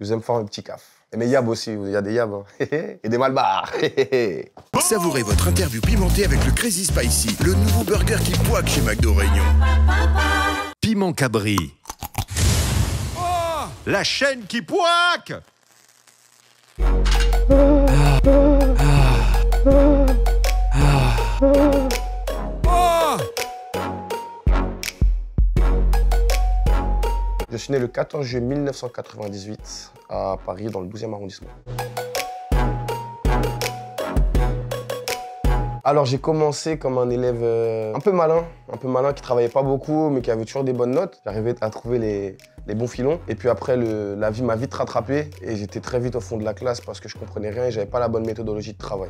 Vous aimez faire un petit caf. Et mes yabs aussi, il y a des yabs. Hein. Et des malbars. Savourez votre interview pimentée avec le Crazy Spicy, le nouveau burger qui poique chez McDo Réunion. Piment Cabri. Oh, la chaîne qui poique. Je suis né le 14 juillet 1998 à Paris, dans le 12e arrondissement. Alors j'ai commencé comme un élève un peu malin qui travaillait pas beaucoup mais qui avait toujours des bonnes notes. J'arrivais à trouver les bons filons. Et puis après, la vie m'a vite rattrapé et j'étais très vite au fond de la classe parce que je comprenais rien et j'avais pas la bonne méthodologie de travail.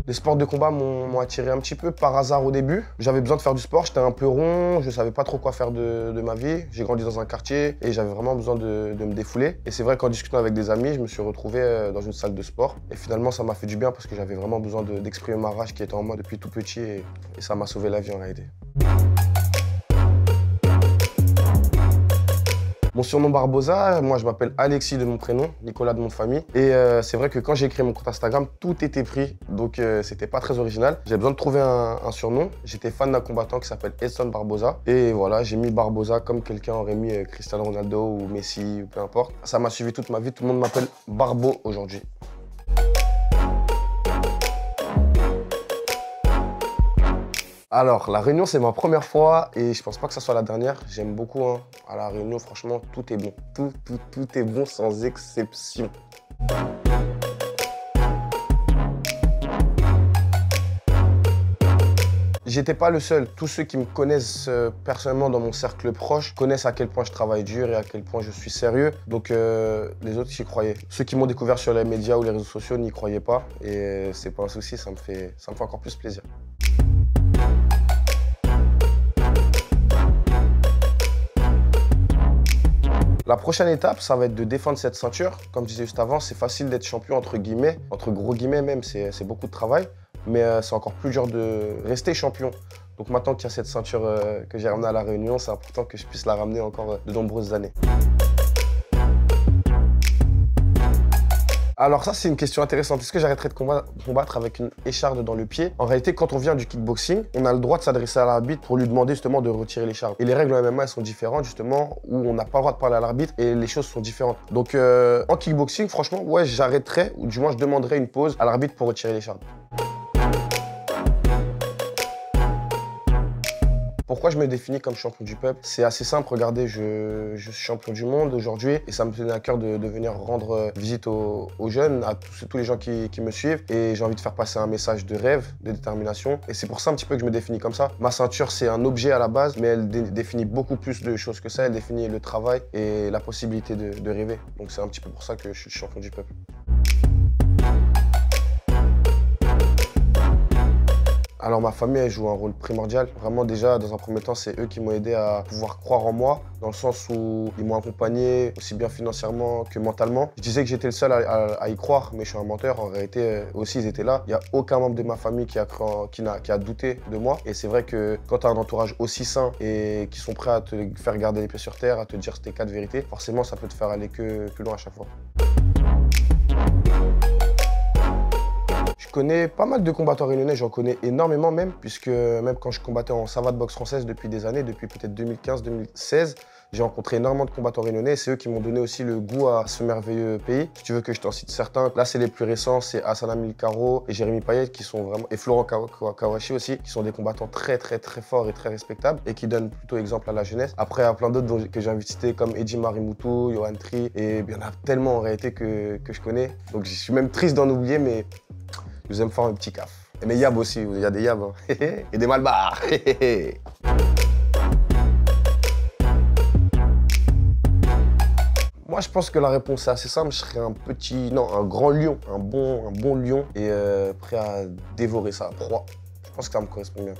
Les sports de combat m'ont attiré un petit peu par hasard au début. J'avais besoin de faire du sport, j'étais un peu rond, je savais pas trop quoi faire de ma vie. J'ai grandi dans un quartier et j'avais vraiment besoin de me défouler. Et c'est vrai qu'en discutant avec des amis, je me suis retrouvé dans une salle de sport. Et finalement, ça m'a fait du bien parce que j'avais vraiment besoin d'exprimer ma rage qui était en moi depuis tout petit et ça m'a sauvé la vie en réalité. Mon surnom Barbosa, moi je m'appelle Alexis de mon prénom, Nicolas de mon famille. Et c'est vrai que quand j'ai créé mon compte Instagram, tout était pris, donc c'était pas très original. J'avais besoin de trouver un surnom. J'étais fan d'un combattant qui s'appelle Edson Barbosa. Et voilà, j'ai mis Barbosa comme quelqu'un aurait mis Cristiano Ronaldo ou Messi ou peu importe. Ça m'a suivi toute ma vie, tout le monde m'appelle Barbo aujourd'hui. Alors, La Réunion, c'est ma première fois et je pense pas que ça soit la dernière. J'aime beaucoup, hein. À La Réunion, franchement, tout est bon. Tout est bon sans exception. J'étais pas le seul. Tous ceux qui me connaissent personnellement dans mon cercle proche connaissent à quel point je travaille dur et à quel point je suis sérieux. Donc les autres y croyaient. Ceux qui m'ont découvert sur les médias ou les réseaux sociaux n'y croyaient pas. Et c'est pas un souci, ça me fait encore plus plaisir. La prochaine étape, ça va être de défendre cette ceinture. Comme je disais juste avant, c'est facile d'être champion entre guillemets, entre gros guillemets même, c'est beaucoup de travail. Mais c'est encore plus dur de rester champion. Donc maintenant qu'il y a cette ceinture que j'ai ramenée à La Réunion, c'est important que je puisse la ramener encore de nombreuses années. Alors ça, c'est une question intéressante. Est-ce que j'arrêterai de combattre avec une écharde dans le pied? En réalité, quand on vient du kickboxing, on a le droit de s'adresser à l'arbitre pour lui demander justement de retirer l'écharde. Et les règles en MMA, elles sont différentes justement, où on n'a pas le droit de parler à l'arbitre et les choses sont différentes. Donc en kickboxing, franchement, ouais, j'arrêterai, ou du moins je demanderai une pause à l'arbitre pour retirer l'écharde. Pourquoi je me définis comme champion du peuple? C'est assez simple, regardez, je suis champion du monde aujourd'hui et ça me tenait à cœur de venir rendre visite aux jeunes, à tous les gens qui me suivent et j'ai envie de faire passer un message de rêve, de détermination et c'est pour ça un petit peu que je me définis comme ça. Ma ceinture, c'est un objet à la base, mais elle définit beaucoup plus de choses que ça, elle définit le travail et la possibilité de rêver. Donc c'est un petit peu pour ça que je suis champion du peuple. Alors ma famille, elle joue un rôle primordial. Vraiment déjà, dans un premier temps, c'est eux qui m'ont aidé à pouvoir croire en moi, dans le sens où ils m'ont accompagné aussi bien financièrement que mentalement. Je disais que j'étais le seul à y croire, mais je suis un menteur. En réalité, aussi, ils étaient là. Il n'y a aucun membre de ma famille qui a douté de moi. Et c'est vrai que quand tu as un entourage aussi sain et qui sont prêts à te faire garder les pieds sur terre, à te dire tes 4 vérités, forcément, ça peut te faire aller que plus loin à chaque fois. Je connais pas mal de combattants réunionnais, j'en connais énormément même, puisque même quand je combattais en savate boxe française depuis des années, depuis peut-être 2015-2016, j'ai rencontré énormément de combattants réunionnais et c'est eux qui m'ont donné aussi le goût à ce merveilleux pays. Si tu veux que je t'en cite certains, là c'est les plus récents, c'est Hassan Hamilcaro et Jérémy Payet qui sont vraiment, et Florent Kawashi aussi, qui sont des combattants très forts et très respectables et qui donnent plutôt exemple à la jeunesse. Après, il y a plein d'autres que j'ai envie de citer comme Edji Marimoutou, Johan Tri et il y en a tellement en réalité que je connais. Donc je suis même triste d'en oublier, mais je vous aime faire un petit caf. Et mes yabs aussi, il y a des yabs. Hein. Et des malbars. Moi, je pense que la réponse est assez simple. Je serais un grand lion, un bon lion et prêt à dévorer sa proie. Je pense que ça me correspond bien.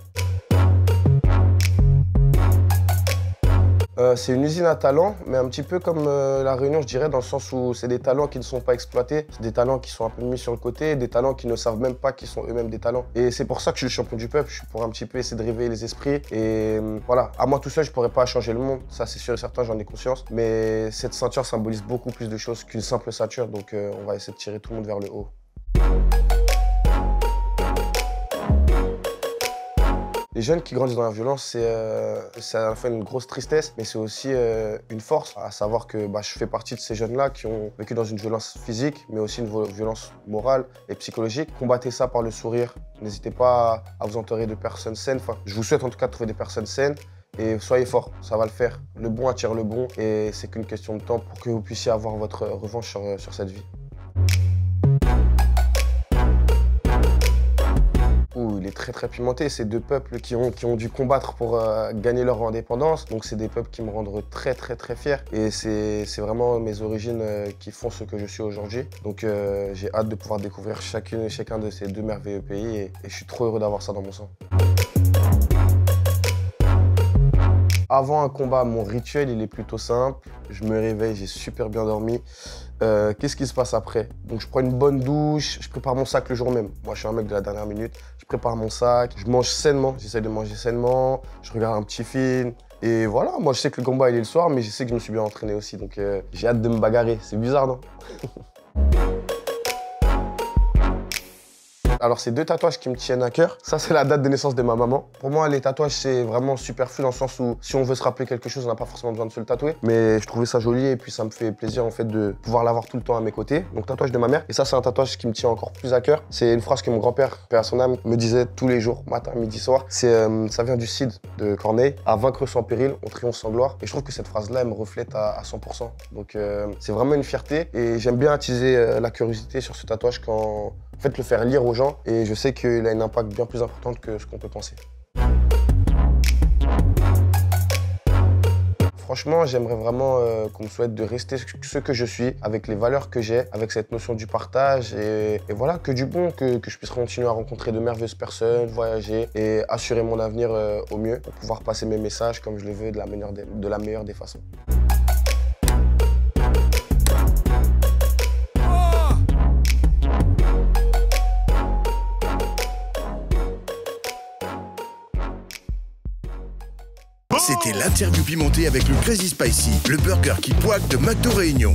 C'est une usine à talents, mais un petit peu comme La Réunion, je dirais, dans le sens où c'est des talents qui ne sont pas exploités, c'est des talents qui sont un peu mis sur le côté, des talents qui ne savent même pas qu'ils sont eux-mêmes des talents. Et c'est pour ça que je suis le champion du peuple, je suis pour un petit peu essayer de réveiller les esprits. Et voilà, à moi tout seul, je pourrais pas changer le monde, ça c'est sûr et certain, j'en ai conscience. Mais cette ceinture symbolise beaucoup plus de choses qu'une simple ceinture, donc on va essayer de tirer tout le monde vers le haut. Les jeunes qui grandissent dans la violence, c'est à la fois une grosse tristesse, mais c'est aussi une force, à savoir que je fais partie de ces jeunes-là qui ont vécu dans une violence physique, mais aussi une violence morale et psychologique. Combattez ça par le sourire. N'hésitez pas à vous entourer de personnes saines. Enfin, je vous souhaite en tout cas de trouver des personnes saines. Et soyez forts, ça va le faire. Le bon attire le bon et c'est qu'une question de temps pour que vous puissiez avoir votre revanche sur cette vie. Il est très pimenté, c'est deux peuples qui ont dû combattre pour gagner leur indépendance. Donc c'est des peuples qui me rendent très fier. Et c'est vraiment mes origines qui font ce que je suis aujourd'hui. Donc j'ai hâte de pouvoir découvrir chacun de ces deux merveilleux pays et je suis trop heureux d'avoir ça dans mon sang. Avant un combat, mon rituel, il est plutôt simple. Je me réveille, j'ai super bien dormi. Qu'est-ce qui se passe après? Donc je prends une bonne douche, je prépare mon sac le jour même. Moi, je suis un mec de la dernière minute. Je prépare mon sac, je mange sainement, j'essaie de manger sainement, je regarde un petit film. Et voilà, moi, je sais que le combat, il est le soir, mais je sais que je me suis bien entraîné aussi. Donc j'ai hâte de me bagarrer. C'est bizarre, non? Alors, c'est deux tatouages qui me tiennent à cœur. Ça, c'est la date de naissance de ma maman. Pour moi, les tatouages, c'est vraiment superflu dans le sens où si on veut se rappeler quelque chose, on n'a pas forcément besoin de se le tatouer. Mais je trouvais ça joli et puis ça me fait plaisir en fait de pouvoir l'avoir tout le temps à mes côtés. Donc, tatouage de ma mère. Et ça, c'est un tatouage qui me tient encore plus à cœur. C'est une phrase que mon grand-père, paix à son âme, me disait tous les jours, matin, midi, soir. Ça vient du Cid de Corneille. À vaincre sans péril, on triomphe sans gloire. Et je trouve que cette phrase-là, elle me reflète à 100%. Donc, c'est vraiment une fierté. Et j'aime bien attiser la curiosité sur ce tatouage quand... En fait, le faire lire aux gens et je sais qu'il a un impact bien plus important que ce qu'on peut penser. Franchement, j'aimerais vraiment qu'on me souhaite de rester ce que je suis, avec les valeurs que j'ai, avec cette notion du partage et voilà, que du bon, que je puisse continuer à rencontrer de merveilleuses personnes, voyager et assurer mon avenir au mieux pour pouvoir passer mes messages comme je le veux de la meilleure des façons. C'était l'interview pimentée avec le Crazy Spicy, le burger qui poique de McDo Réunion.